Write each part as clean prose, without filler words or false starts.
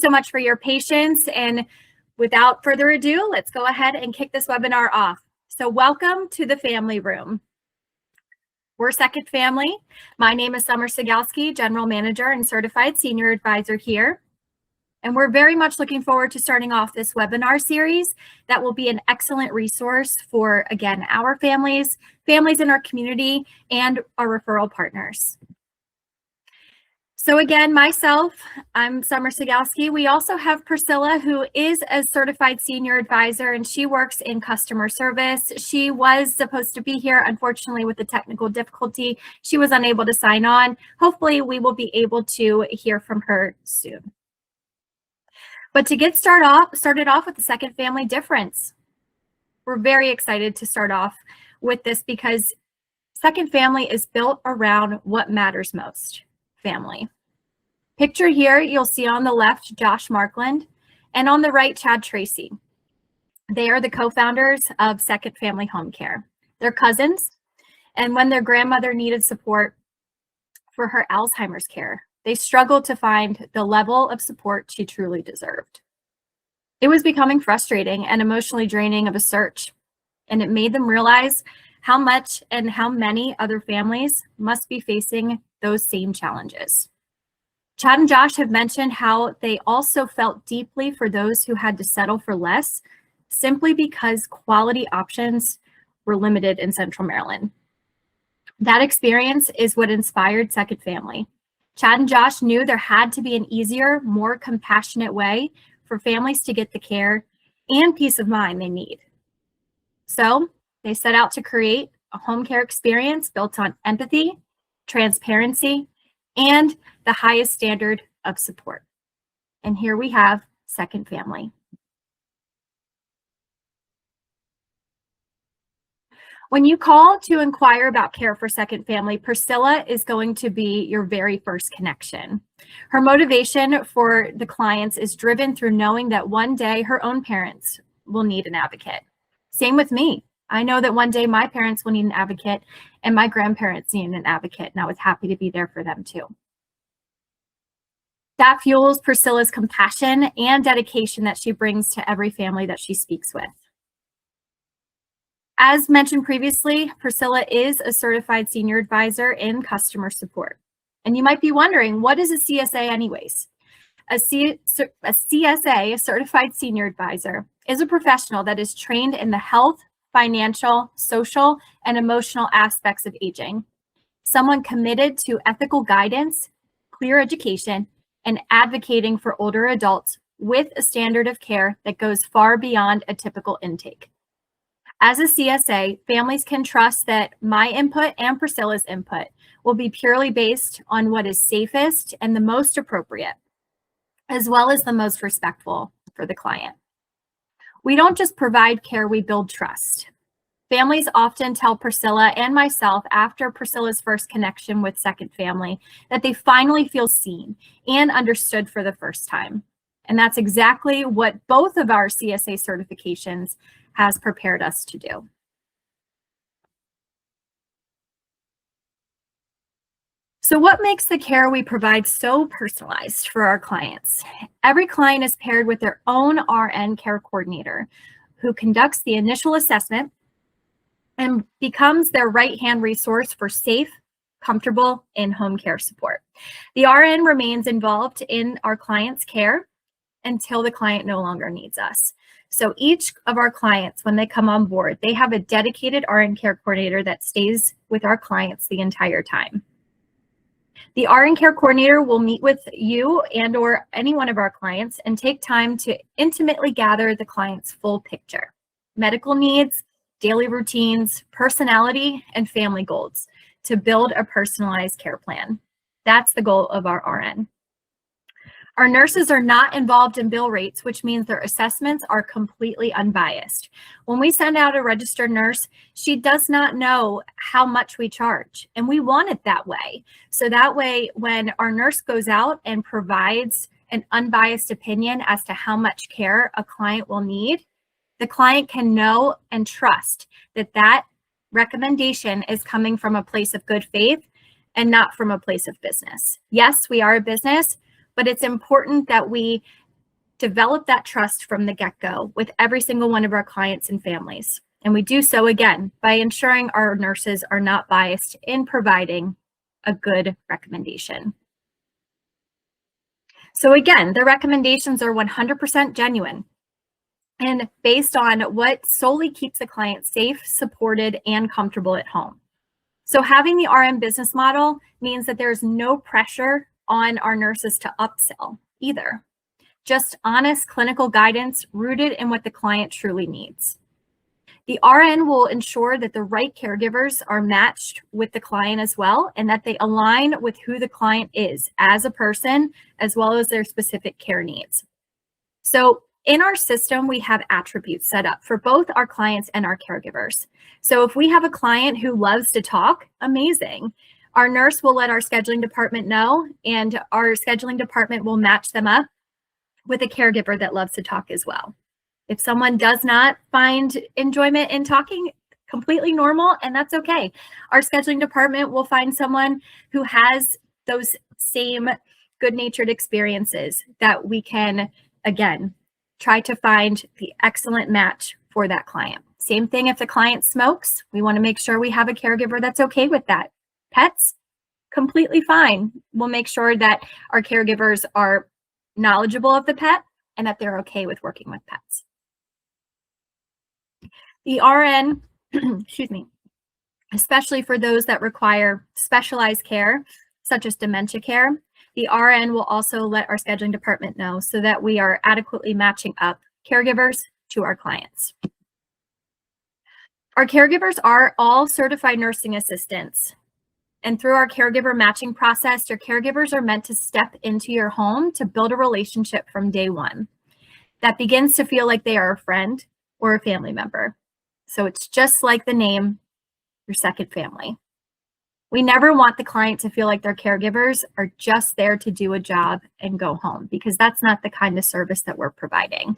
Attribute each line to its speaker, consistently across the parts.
Speaker 1: so much for your patience. And without further ado, let's go ahead and kick this webinar off. So welcome to the Family Room. We're Second Family. My name is Summer Sigalski, General Manager and Certified Senior Advisor here. And we're very much looking forward to starting off this webinar series that will be an excellent resource for, again, our families in our community, and our referral partners. So again, myself, I'm Summer Sigalski. We also have Priscilla, who is a certified senior advisor, and she works in customer service. She was supposed to be here. Unfortunately, with the technical difficulty, she was unable to sign on. Hopefully, we will be able to hear from her soon. But to get started off with the Second Family difference. We're very excited to start off with this because Second Family is built around what matters most, family. Picture here, you'll see on the left, Josh Markland, and on the right, Chad Tracy. They are the co-founders of Second Family Home Care. They're cousins, and when their grandmother needed support for her Alzheimer's care, they struggled to find the level of support she truly deserved. It was becoming frustrating and emotionally draining of a search, and it made them realize how much and how many other families must be facing those same challenges. Chad and Josh have mentioned how they also felt deeply for those who had to settle for less simply because quality options were limited in Central Maryland. That experience is what inspired Second Family. Chad and Josh knew there had to be an easier, more compassionate way for families to get the care and peace of mind they need. So they set out to create a home care experience built on empathy, transparency, and the highest standard of support. And here we have Second Family. When you call to inquire about care for Second Family, Priscilla is going to be your very first connection. Her motivation for the clients is driven through knowing that one day her own parents will need an advocate. Same with me. I know that one day my parents will need an advocate and my grandparents need an advocate, and I was happy to be there for them too. That fuels Priscilla's compassion and dedication that she brings to every family that she speaks with. As mentioned previously, Priscilla is a certified senior advisor in customer support. And you might be wondering, what is a CSA anyways? A CSA, a certified senior advisor, is a professional that is trained in the health, financial, social, and emotional aspects of aging. Someone committed to ethical guidance, clear education, and advocating for older adults with a standard of care that goes far beyond a typical intake. As a CSA, families can trust that my input and Priscilla's input will be purely based on what is safest and the most appropriate, as well as the most respectful for the client. We don't just provide care, we build trust. Families often tell Priscilla and myself after Priscilla's first connection with Second Family that they finally feel seen and understood for the first time. And that's exactly what both of our CSA certifications has prepared us to do. So what makes the care we provide so personalized for our clients? Every client is paired with their own RN care coordinator who conducts the initial assessment and becomes their right-hand resource for safe, comfortable in-home care support. The RN remains involved in our client's care until the client no longer needs us. So each of our clients, when they come on board, they have a dedicated RN care coordinator that stays with our clients the entire time. The RN care coordinator will meet with you and or any one of our clients and take time to intimately gather the client's full picture: medical needs, daily routines, personality, and family goals to build a personalized care plan. That's the goal of our RN. Our nurses are not involved in bill rates, which means their assessments are completely unbiased. When we send out a registered nurse, she does not know how much we charge, and we want it that way. So that way, when our nurse goes out and provides an unbiased opinion as to how much care a client will need, the client can know and trust that that recommendation is coming from a place of good faith and not from a place of business. Yes, we are a business, but it's important that we develop that trust from the get-go with every single one of our clients and families. And we do so, again, by ensuring our nurses are not biased in providing a good recommendation. So again, the recommendations are 100% genuine and based on what solely keeps the client safe, supported, and comfortable at home. So having the RN business model means that there's no pressure on our nurses to upsell either. Just honest clinical guidance rooted in what the client truly needs. The RN will ensure that the right caregivers are matched with the client as well, and that they align with who the client is as a person, as well as their specific care needs. So in our system, we have attributes set up for both our clients and our caregivers. So if we have a client who loves to talk, amazing. Our nurse will let our scheduling department know, and our scheduling department will match them up with a caregiver that loves to talk as well. If someone does not find enjoyment in talking, completely normal, and that's okay. Our scheduling department will find someone who has those same good-natured experiences that we can, again, try to find the excellent match for that client. Same thing if the client smokes, we want to make sure we have a caregiver that's okay with that. Pets, completely fine. We'll make sure that our caregivers are knowledgeable of the pet and that they're okay with working with pets. The RN, excuse me, especially for those that require specialized care, such as dementia care, the RN will also let our scheduling department know so that we are adequately matching up caregivers to our clients. Our caregivers are all certified nursing assistants. And through our caregiver matching process, your caregivers are meant to step into your home to build a relationship from day one that begins to feel like they are a friend or a family member. So it's just like the name, your second family. We never want the client to feel like their caregivers are just there to do a job and go home, because that's not the kind of service that we're providing.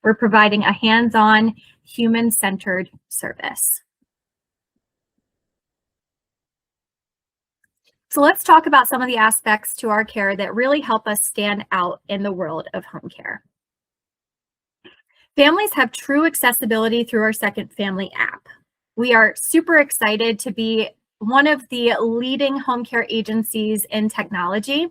Speaker 1: We're providing a hands-on, human-centered service. So let's talk about some of the aspects to our care that really help us stand out in the world of home care. Families have true accessibility through our Second Family app. We are super excited to be one of the leading home care agencies in technology,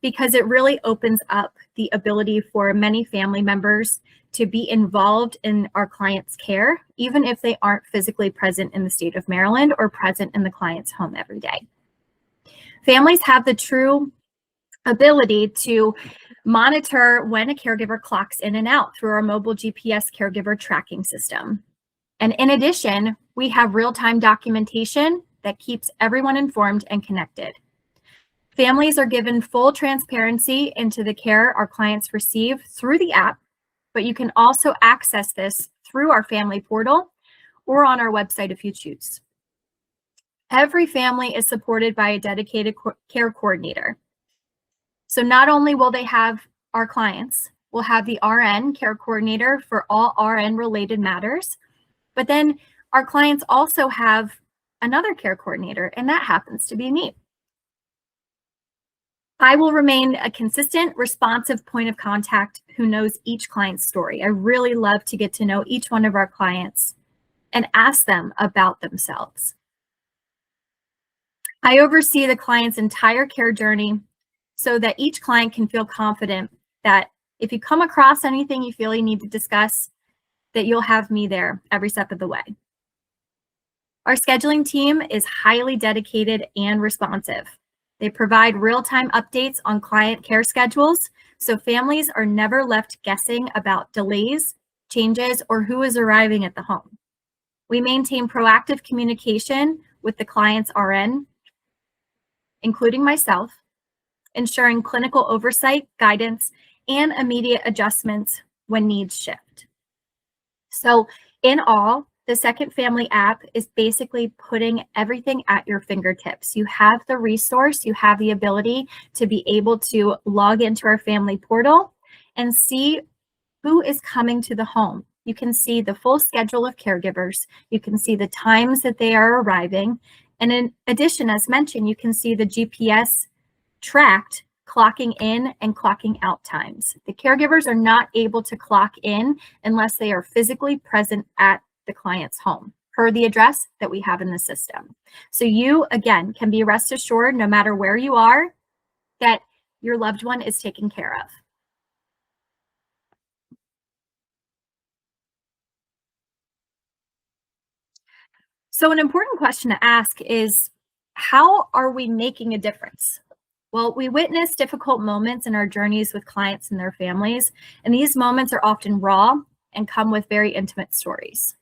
Speaker 1: because it really opens up the ability for many family members to be involved in our client's care, even if they aren't physically present in the state of Maryland or present in the client's home every day. Families have the true ability to monitor when a caregiver clocks in and out through our mobile GPS caregiver tracking system. And in addition, we have real-time documentation that keeps everyone informed and connected. Families are given full transparency into the care our clients receive through the app, but you can also access this through our family portal or on our website if you choose. Every family is supported by a dedicated care coordinator. So not only will they have our clients, we'll have the RN care coordinator for all RN related matters, but then our clients also have another care coordinator, and that happens to be me. I will remain a consistent, responsive point of contact who knows each client's story. I really love to get to know each one of our clients and ask them about themselves. I oversee the client's entire care journey so that each client can feel confident that if you come across anything you feel you need to discuss, that you'll have me there every step of the way. Our scheduling team is highly dedicated and responsive. They provide real-time updates on client care schedules, so families are never left guessing about delays, changes, or who is arriving at the home. We maintain proactive communication with the client's RN, including myself, ensuring clinical oversight, guidance, and immediate adjustments when needs shift. So in all, the Second Family app is basically putting everything at your fingertips. You have the resource, you have the ability to be able to log into our family portal and see who is coming to the home. You can see the full schedule of caregivers. You can see the times that they are arriving. And in addition, as mentioned, you can see the GPS tracked clocking in and clocking out times. The caregivers are not able to clock in unless they are physically present at the client's home per the address that we have in the system. So you, again, can be rest assured, no matter where you are, that your loved one is taken care of. So an important question to ask is, how are we making a difference? Well, we witness difficult moments in our journeys with clients and their families, and these moments are often raw and come with very intimate stories.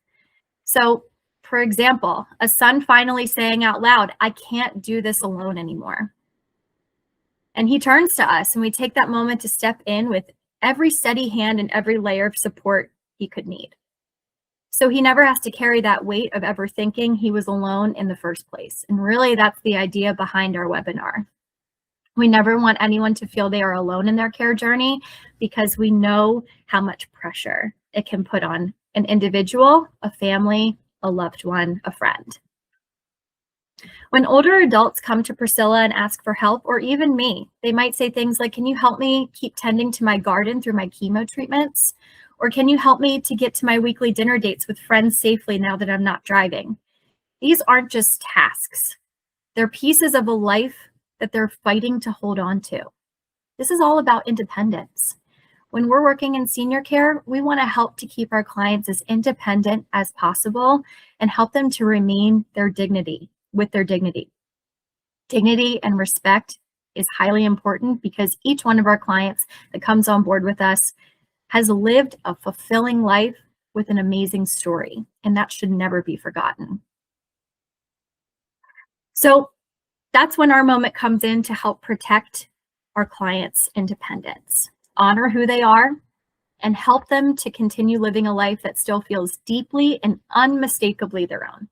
Speaker 1: So, for example, a son finally saying out loud, "I can't do this alone anymore." And he turns to us, and we take that moment to step in with every steady hand and every layer of support he could need. So he never has to carry that weight of ever thinking he was alone in the first place. And really, that's the idea behind our webinar. We never want anyone to feel they are alone in their care journey, because we know how much pressure it can put on an individual, a family, a loved one, a friend. When older adults come to Priscilla and ask for help, or even me, they might say things like, "Can you help me keep tending to my garden through my chemo treatments?" Or, "Can you help me to get to my weekly dinner dates with friends safely now that I'm not driving?" These aren't just tasks. They're pieces of a life that they're fighting to hold on to. This is all about independence. When we're working in senior care, we want to help to keep our clients as independent as possible and help them to remain with their dignity. Dignity and respect is highly important, because each one of our clients that comes on board with us has lived a fulfilling life with an amazing story, and that should never be forgotten. So that's when our moment comes in to help protect our clients' independence, honor who they are, and help them to continue living a life that still feels deeply and unmistakably their own.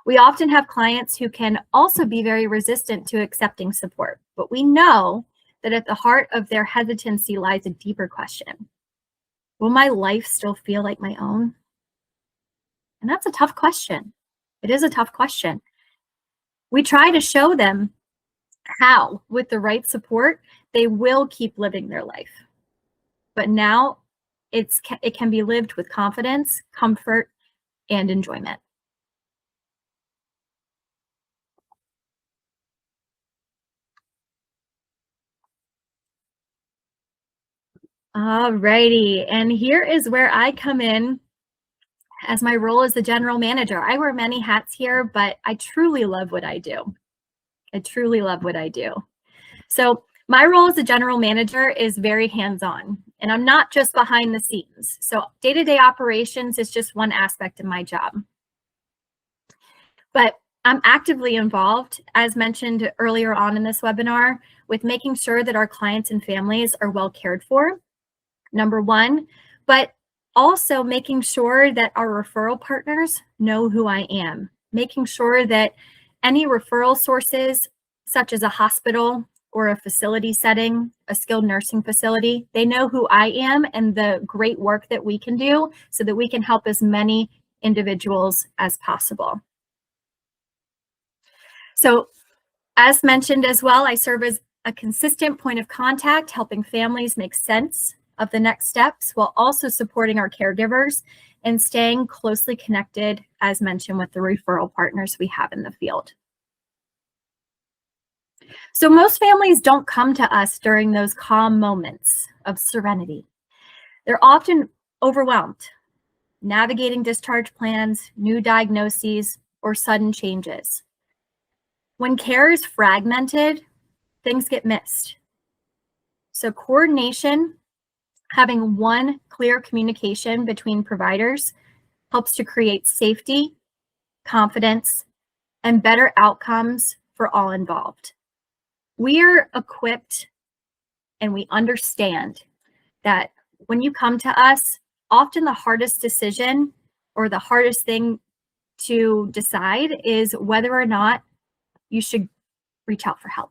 Speaker 1: We often have clients who can also be very resistant to accepting support, but we know that at the heart of their hesitancy lies a deeper question. Will my life still feel like my own? And that's a tough question. It is a tough question. We try to show them how, with the right support, they will keep living their life. But now it can be lived with confidence, comfort, and enjoyment. All righty, and here is where I come in as my role as the general manager. I wear many hats here, but I truly love what I do. I truly love what I do. So my role as a general manager is very hands-on, and I'm not just behind the scenes. So day-to-day operations is just one aspect of my job. But I'm actively involved, as mentioned earlier on in this webinar, with making sure that our clients and families are well cared for, number one, but also making sure that our referral partners know who I am, making sure that any referral sources, such as a hospital or a facility setting, a skilled nursing facility, they know who I am and the great work that we can do so that we can help as many individuals as possible. So, as mentioned as well, I serve as a consistent point of contact, helping families make sense of the next steps while also supporting our caregivers and staying closely connected, as mentioned, with the referral partners we have in the field. So most families don't come to us during those calm moments of serenity. They're often overwhelmed, navigating discharge plans, new diagnoses, or sudden changes. When care is fragmented, things get missed. So coordination, having one clear communication between providers, helps to create safety, confidence, and better outcomes for all involved. We are equipped and we understand that when you come to us, often the hardest decision or the hardest thing to decide is whether or not you should reach out for help,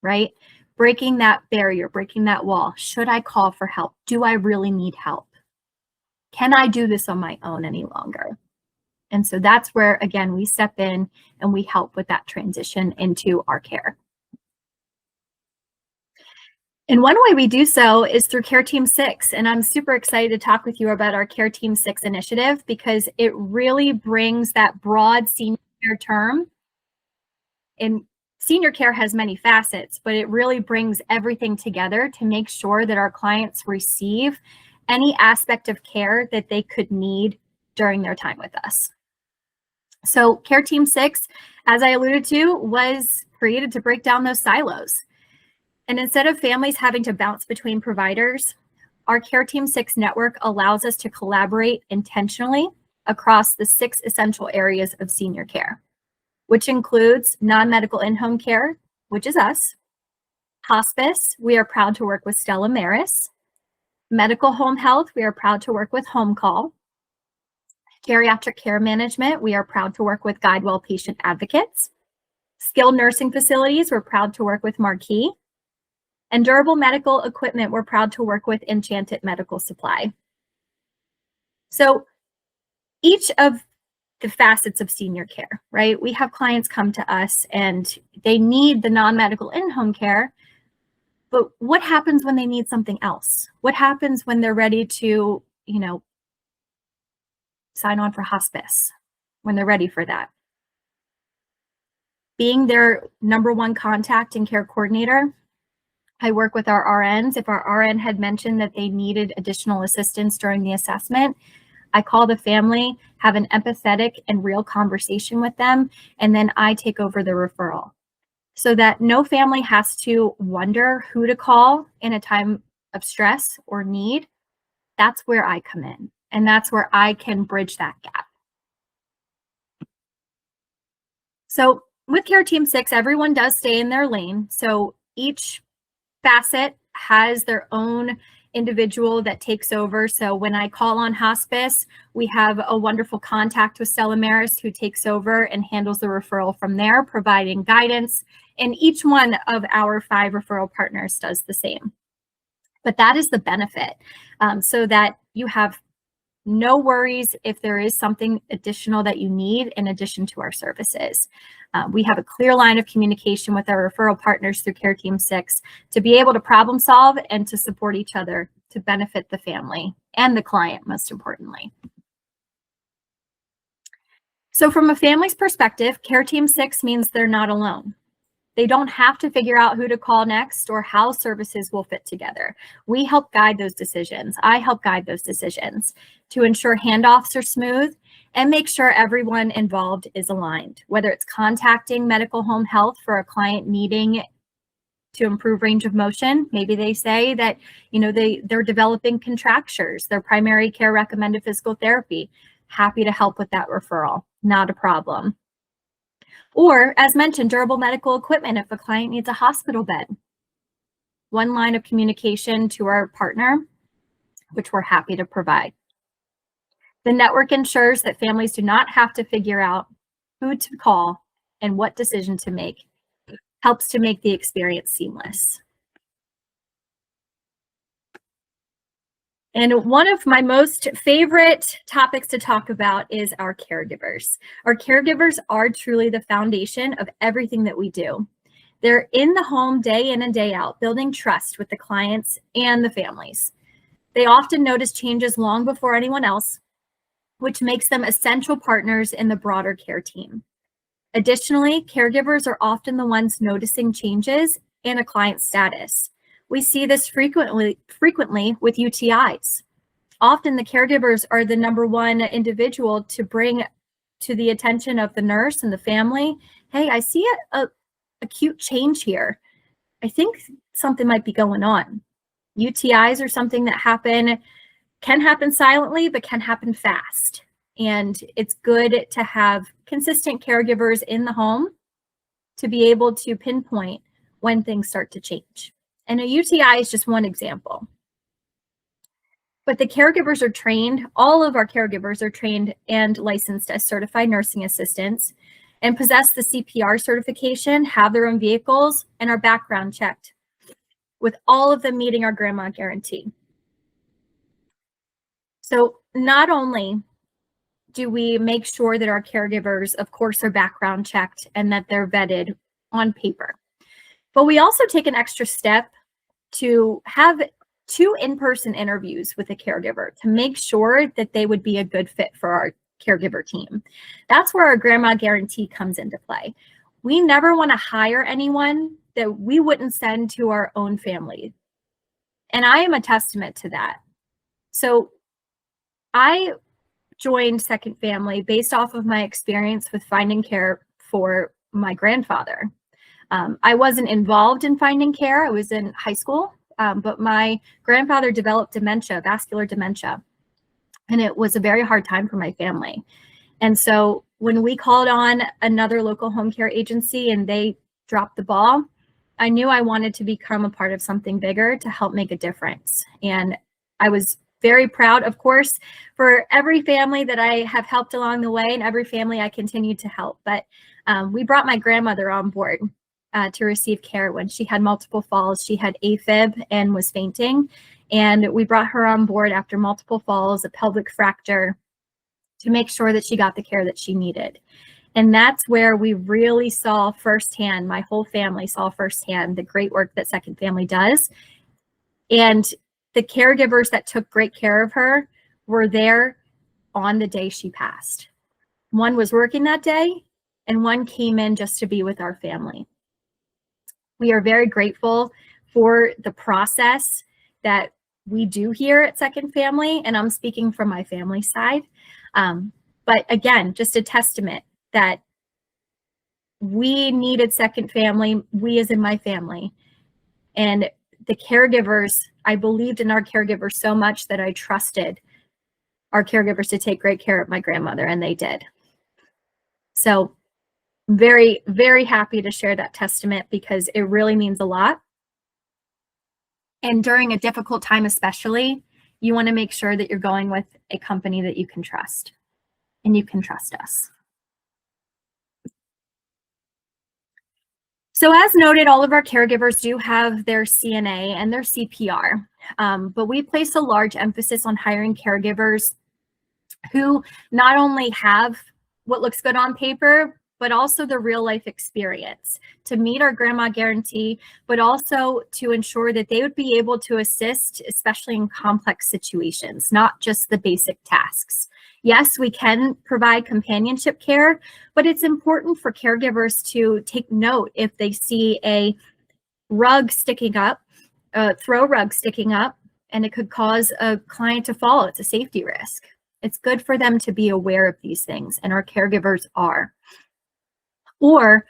Speaker 1: right? Breaking that barrier, breaking that wall. Should I call for help? Do I really need help? Can I do this on my own any longer? And so that's where, again, we step in and we help with that transition into our care. And one way we do so is through Care Team 6. And I'm super excited to talk with you about our Care Team 6 initiative because it really brings that broad senior care term. And senior care has many facets, but it really brings everything together to make sure that our clients receive any aspect of care that they could need during their time with us. So Care Team 6, as I alluded to, was created to break down those silos. And instead of families having to bounce between providers, our Care Team 6 network allows us to collaborate intentionally across the 6 essential areas of senior care, which includes non-medical in-home care, which is us, hospice, we are proud to work with Stella Maris, medical home health, we are proud to work with Home Call, geriatric care management, we are proud to work with GuideWell Patient Advocates, skilled nursing facilities, we're proud to work with Marquee, and durable medical equipment, we're proud to work with Enchanted Medical Supply. So each of the facets of senior care, right? We have clients come to us and they need the non-medical in-home care, but what happens when they need something else? What happens when they're ready to, sign on for hospice, when they're ready for that? Being their number one contact and care coordinator, I work with our RNs. If our RN had mentioned that they needed additional assistance during the assessment, I call the family, have an empathetic and real conversation with them, and then I take over the referral so that no family has to wonder who to call in a time of stress or need. That's where I come in, and that's where I can bridge that gap. So with Care Team 6, everyone does stay in their lane. So each facet has their own individual that takes over. So when I call on hospice, we have a wonderful contact with Stella Maris who takes over and handles the referral from there, providing guidance. And each one of our 5 referral partners does the same. But that is the benefit, so that you have no worries if there is something additional that you need in addition to our services. We have a clear line of communication with our referral partners through Care Team 6 to be able to problem solve and to support each other to benefit the family and the client, most importantly. So from a family's perspective, Care Team 6 means they're not alone. They don't have to figure out who to call next or how services will fit together. We help guide those decisions. I help guide those decisions to ensure handoffs are smooth and make sure everyone involved is aligned, whether it's contacting medical home health for a client needing to improve range of motion. Maybe they say that, they're developing contractures. Their primary care recommended physical therapy. Happy to help with that referral. Not a problem. Or, as mentioned, durable medical equipment if a client needs a hospital bed. One line of communication to our partner, which we're happy to provide. The network ensures that families do not have to figure out who to call and what decision to make. Helps to make the experience seamless. And one of my most favorite topics to talk about is our caregivers. Our caregivers are truly the foundation of everything that we do. They're in the home day in and day out, building trust with the clients and the families. They often notice changes long before anyone else, which makes them essential partners in the broader care team. Additionally, caregivers are often the ones noticing changes in a client's status. We see this frequently with UTIs. Often the caregivers are the number one individual to bring to the attention of the nurse and the family. Hey, I see a acute change here. I think something might be going on. UTIs are something that can happen silently, but can happen fast. And it's good to have consistent caregivers in the home to be able to pinpoint when things start to change. And a UTI is just one example. But the caregivers are trained, all of our caregivers are trained and licensed as certified nursing assistants and possess the CPR certification, have their own vehicles, and are background checked, with all of them meeting our grandma guarantee. So not only do we make sure that our caregivers, of course, are background checked and that they're vetted on paper, but we also take an extra step to have 2 in-person interviews with a caregiver to make sure that they would be a good fit for our caregiver team. That's where our grandma guarantee comes into play. We never want to hire anyone that we wouldn't send to our own family. And I am a testament to that. So I joined Second Family based off of my experience with finding care for my grandfather. I wasn't involved in finding care. I was in high school, but my grandfather developed dementia, vascular dementia, and it was a very hard time for my family. And so when we called on another local home care agency and they dropped the ball, I knew I wanted to become a part of something bigger to help make a difference. And I was very proud, of course, for every family that I have helped along the way and every family I continue to help. But we brought my grandmother on board to receive care when she had multiple falls. She had AFib and was fainting. And we brought her on board after multiple falls, a pelvic fracture, to make sure that she got the care that she needed. And that's where we really saw firsthand, my whole family saw firsthand the great work that Second Family does. And the caregivers that took great care of her were there on the day she passed. One was working that day, and one came in just to be with our family. We are very grateful for the process that we do here at Second Family, and I'm speaking from my family side. But again, just a testament that we needed Second Family, we as in my family. And the caregivers, I believed in our caregivers so much that I trusted our caregivers to take great care of my grandmother, and they did. So very, very happy to share that testament because it really means a lot. And during a difficult time especially, you want to make sure that you're going with a company that you can trust, and you can trust us. So as noted, all of our caregivers do have their CNA and their CPR, but we place a large emphasis on hiring caregivers who not only have what looks good on paper, but also the real life experience to meet our grandma guarantee, but also to ensure that they would be able to assist, especially in complex situations, not just the basic tasks. Yes, we can provide companionship care, but it's important for caregivers to take note if they see a rug sticking up, a throw rug sticking up, and it could cause a client to fall. It's a safety risk. It's good for them to be aware of these things, and our caregivers are. Or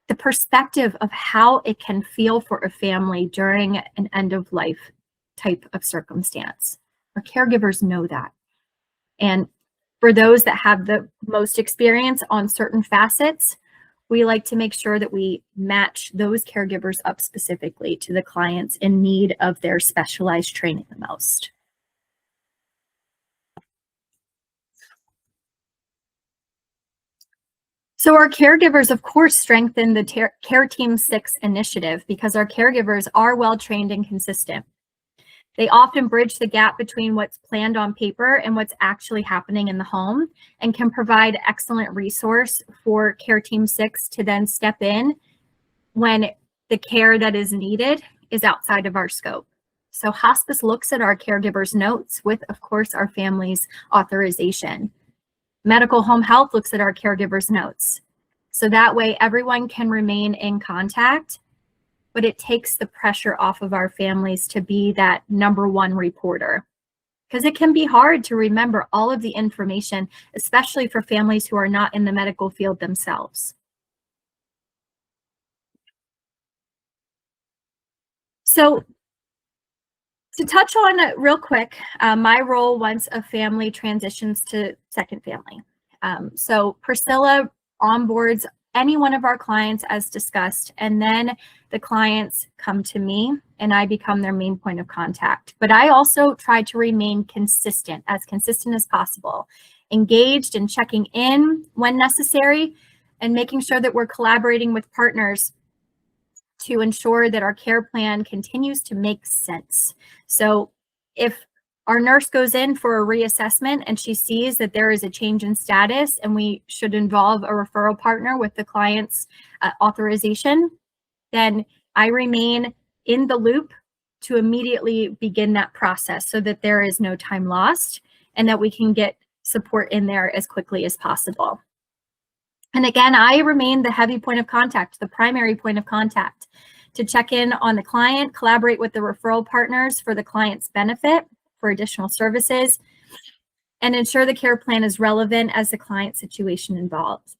Speaker 1: the perspective of how it can feel for a family during an end of life type of circumstance. Our caregivers know that. And for those that have the most experience on certain facets, we like to make sure that we match those caregivers up specifically to the clients in need of their specialized training the most. So our caregivers, of course, strengthen the Care Team 6 initiative because our caregivers are well-trained and consistent. They often bridge the gap between what's planned on paper and what's actually happening in the home and can provide excellent resource for Care Team 6 to then step in when the care that is needed is outside of our scope. So hospice looks at our caregivers' notes with, of course, our family's authorization. Medical home health looks at our caregivers' notes. So that way everyone can remain in contact, but it takes the pressure off of our families to be that number one reporter. Because it can be hard to remember all of the information, especially for families who are not in the medical field themselves. So to touch on it real quick, my role once a family transitions to Second Family. So Priscilla onboards any one of our clients as discussed, and then the clients come to me and I become their main point of contact. But I also try to remain consistent as possible, engaged and checking in when necessary, and making sure that we're collaborating with partners to ensure that our care plan continues to make sense. So if our nurse goes in for a reassessment and she sees that there is a change in status and we should involve a referral partner with the client's authorization, then I remain in the loop to immediately begin that process so that there is no time lost and that we can get support in there as quickly as possible. And again, I remain the heavy point of contact, the primary point of contact, to check in on the client, collaborate with the referral partners for the client's benefit for additional services, and ensure the care plan is relevant as the client situation evolves.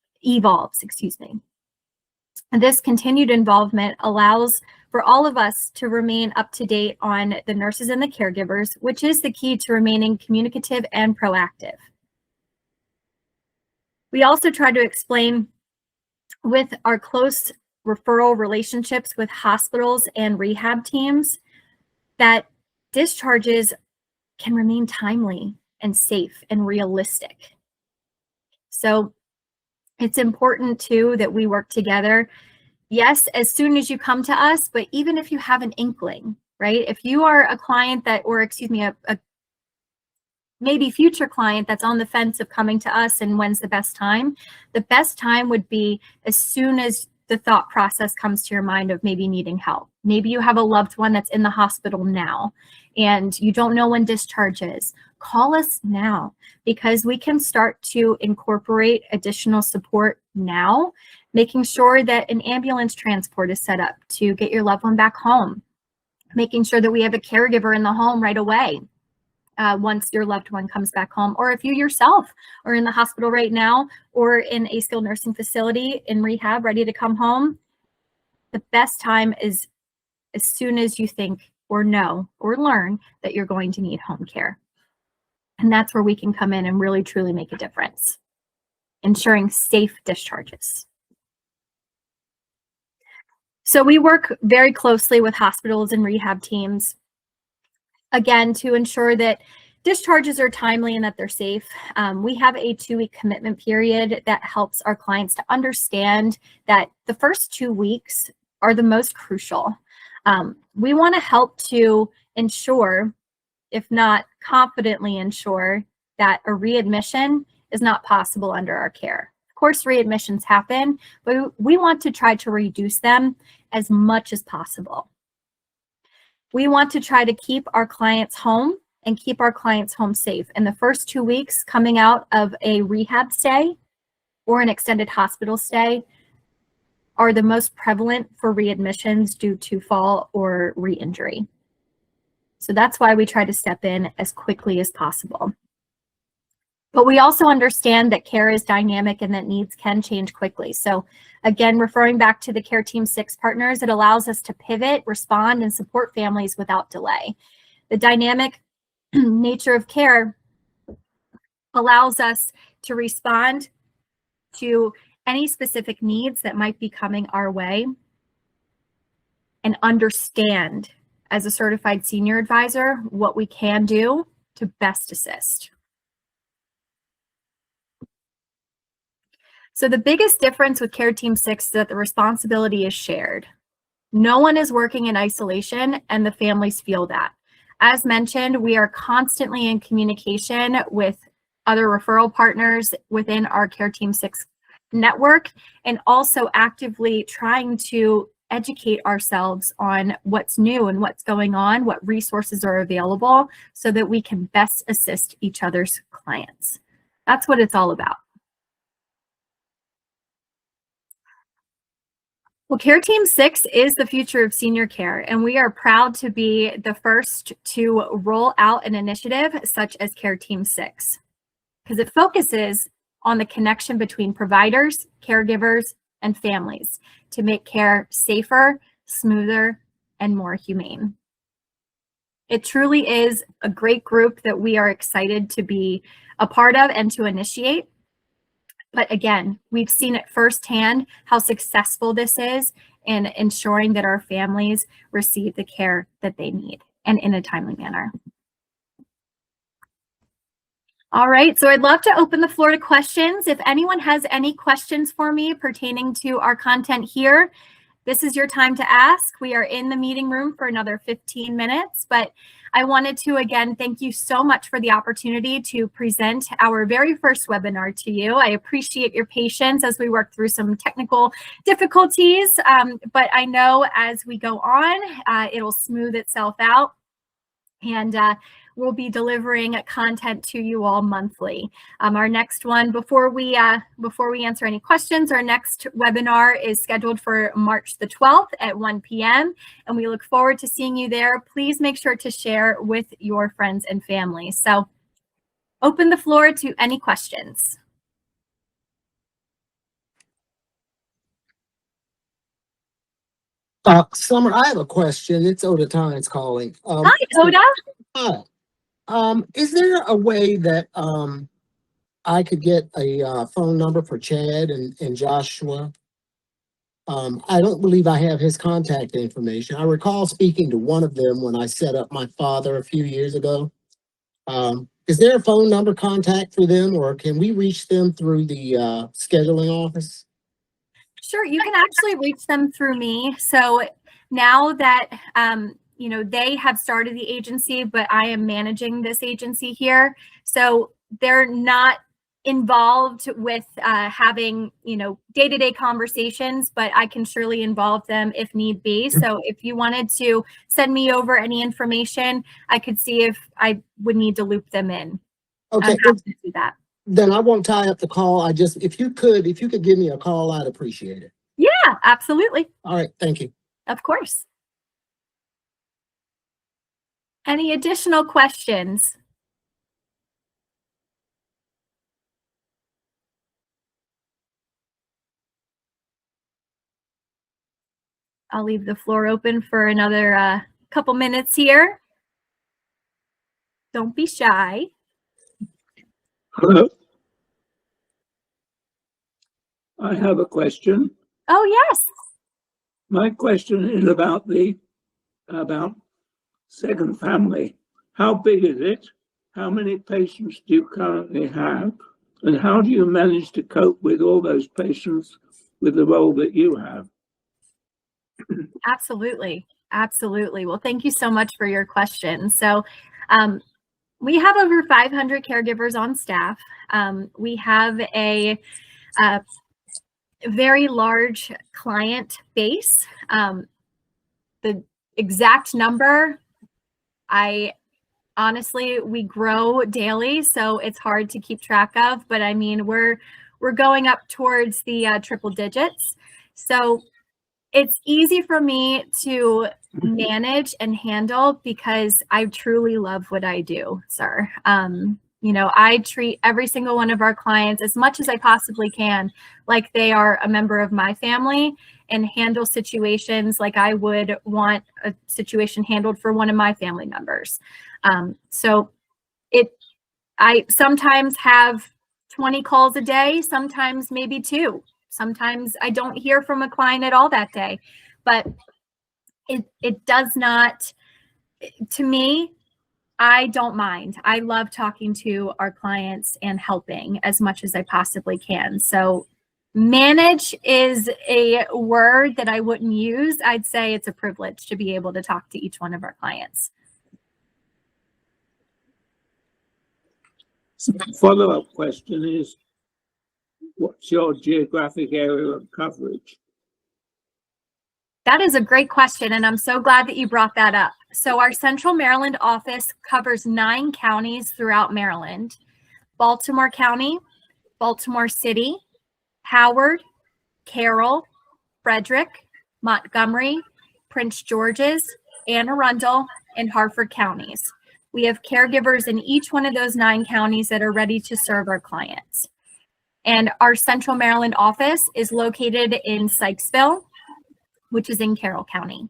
Speaker 1: And this continued involvement allows for all of us to remain up to date on the nurses and the caregivers, which is the key to remaining communicative and proactive. We also try to explain with our close referral relationships with hospitals and rehab teams that discharges can remain timely and safe and realistic. So it's important too that we work together. Yes, as soon as you come to us, but even if you have an inkling, right? If you are a client that, or excuse me, a maybe future client that's on the fence of coming to us and when's the best time would be as soon as the thought process comes to your mind of maybe needing help. Maybe you have a loved one that's in the hospital now and you don't know when discharge is. Call us now, because we can start to incorporate additional support now, making sure that an ambulance transport is set up to get your loved one back home, making sure that we have a caregiver in the home right away. Once your loved one comes back home, or if you yourself are in the hospital right now or in a skilled nursing facility in rehab ready to come home, the best time is as soon as you think or know or learn that you're going to need home care. And that's where we can come in and really truly make a difference, ensuring safe discharges. So we work very closely with hospitals and rehab teams, again, to ensure that discharges are timely and that they're safe. We have a 2-week commitment period that helps our clients to understand that the first 2 weeks are the most crucial. We want to help to ensure, if not confidently ensure, that a readmission is not possible under our care. Of course, readmissions happen, but we want to try to reduce them as much as possible. We want to try to keep our clients home and keep our clients home safe. And the first 2 weeks coming out of a rehab stay or an extended hospital stay are the most prevalent for readmissions due to fall or re-injury. So that's why we try to step in as quickly as possible. But we also understand that care is dynamic and that needs can change quickly. So again, referring back to the Care Team 6 partners, it allows us to pivot, respond, and support families without delay. The dynamic nature of care allows us to respond to any specific needs that might be coming our way and understand, as a certified senior advisor, what we can do to best assist. So the biggest difference with Care Team 6 is that the responsibility is shared. No one is working in isolation, and the families feel that. As mentioned, we are constantly in communication with other referral partners within our Care Team 6 network, and also actively trying to educate ourselves on what's new and what's going on, what resources are available, so that we can best assist each other's clients. That's what it's all about. Well, Care Team 6 is the future of senior care, and we are proud to be the first to roll out an initiative such as Care Team 6, because it focuses on the connection between providers, caregivers, and families to make care safer, smoother, and more humane. It truly is a great group that we are excited to be a part of and to initiate. But again, we've seen it firsthand how successful this is in ensuring that our families receive the care that they need and in a timely manner. All right, so I'd love to open the floor to questions. If anyone has any questions for me pertaining to our content here, this is your time to ask. We are in the meeting room for another 15 minutes, but I wanted to again thank you so much for the opportunity to present our very first webinar to you. I appreciate your patience as we work through some technical difficulties, but I know as we go on, it'll smooth itself out, and we'll be delivering content to you all monthly. Our next one, before we answer any questions, our next webinar is scheduled for March the 12th at 1 p.m. and we look forward to seeing you there. Please make sure to share with your friends and family. So open the floor to any questions.
Speaker 2: Summer, I have a question. It's Oda Tynes calling.
Speaker 1: Hi, Oda.
Speaker 2: Hi. Is there a way that I could get a phone number for Chad and Joshua? I don't believe I have his contact information. I recall speaking to one of them when I set up my father a few years ago. Is there a phone number contact for them, or can we reach them through the scheduling office?
Speaker 1: Sure, you can actually reach them through me. So now that you know, they have started the agency, but I am managing this agency here, so they're not involved with having, you know, day-to-day conversations, but I can surely involve them if need be. So if you wanted to send me over any information, I could see if I would need to loop them in.
Speaker 2: Okay,
Speaker 1: I'm happy to do that.
Speaker 2: Then I won't tie up the call. If you could give me a call, I'd appreciate it.
Speaker 1: Yeah, absolutely.
Speaker 2: All right, thank you.
Speaker 1: Of course. Any additional questions? I'll leave the floor open for another couple minutes here. Don't be shy.
Speaker 3: Hello. I have a question.
Speaker 1: Oh, yes.
Speaker 3: My question is about Second Family. How big is it? How many patients do you currently have? And how do you manage to cope with all those patients with the role that you have?
Speaker 1: Absolutely. Absolutely. Well, thank you so much for your question. So we have over 500 caregivers on staff. We have a very large client base. The exact number, honestly, we grow daily, so it's hard to keep track of, but I mean, we're going up towards the triple digits. So it's easy for me to manage and handle because I truly love what I do, sir. You know, I treat every single one of our clients as much as I possibly can like they are a member of my family, and handle situations like I would want a situation handled for one of my family members. So I sometimes have 20 calls a day, sometimes maybe 2. Sometimes I don't hear from a client at all that day, but it does not, to me, I don't mind. I love talking to our clients and helping as much as I possibly can. So manage is a word that I wouldn't use. I'd say it's a privilege to be able to talk to each one of our clients.
Speaker 3: Follow-up question is, what's your geographic area of coverage?
Speaker 1: That is a great question, and I'm so glad that you brought that up. So our Central Maryland office covers 9 counties throughout Maryland: Baltimore County, Baltimore City, Howard, Carroll, Frederick, Montgomery, Prince George's, Anne Arundel, and Harford counties. We have caregivers in each one of those 9 counties that are ready to serve our clients. And our Central Maryland office is located in Sykesville, which is in Carroll County.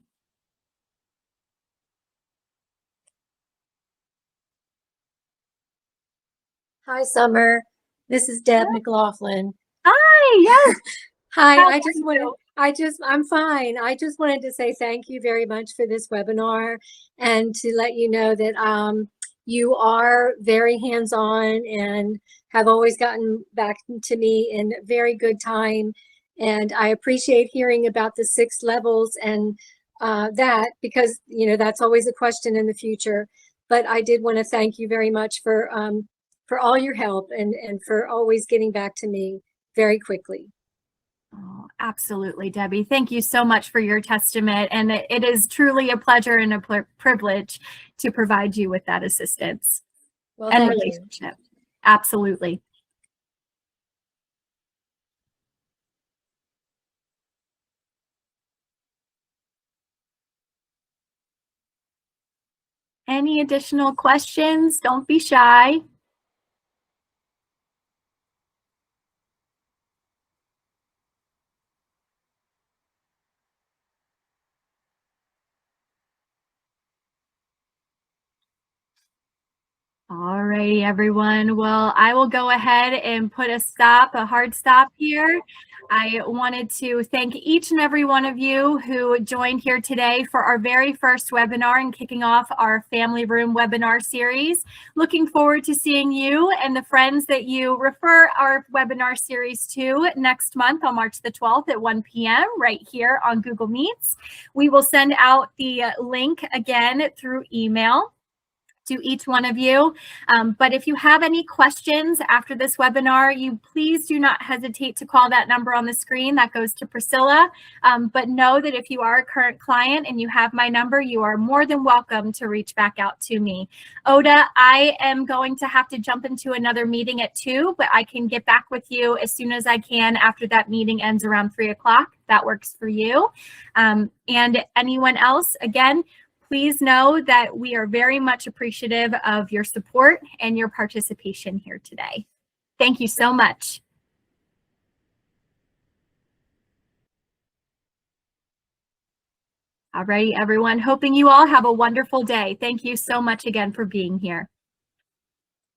Speaker 4: Hi, Summer. This is Deb McLaughlin.
Speaker 1: Hi, yes.
Speaker 4: Hi,
Speaker 1: How
Speaker 4: I'm fine. I just wanted to say thank you very much for this webinar and to let you know that you are very hands-on and have always gotten back to me in very good time. And I appreciate hearing about the 6 levels and that, because, you know, that's always a question in the future. but I did want to thank you very much for all your help and for always getting back to me very quickly.
Speaker 1: Oh, absolutely, Debbie. Thank you so much for your testament. And it is truly a pleasure and a privilege to provide you with that assistance
Speaker 4: Well,
Speaker 1: and
Speaker 4: thank you.
Speaker 1: relationship. Absolutely. Any additional questions? Don't be shy. All righty, everyone. Well, I will go ahead and put a hard stop here. I wanted to thank each and every one of you who joined here today for our very first webinar and kicking off our Family Room webinar series. Looking forward to seeing you and the friends that you refer our webinar series to next month on March the 12th at 1 p.m. right here on Google Meets. We will send out the link again through email to each one of you. But if you have any questions after this webinar, you please do not hesitate to call that number on the screen. That goes to Priscilla. But know that if you are a current client and you have my number, you are more than welcome to reach back out to me. Oda, I am going to have to jump into another meeting at 2, but I can get back with you as soon as I can after that meeting ends around 3 o'clock. That works for you. And anyone else, again, please know that we are very much appreciative of your support and your participation here today. Thank you so much. All righty, everyone. Hoping you all have a wonderful day. Thank you so much again for being here.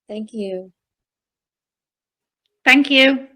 Speaker 4: Thank you.
Speaker 5: Thank you.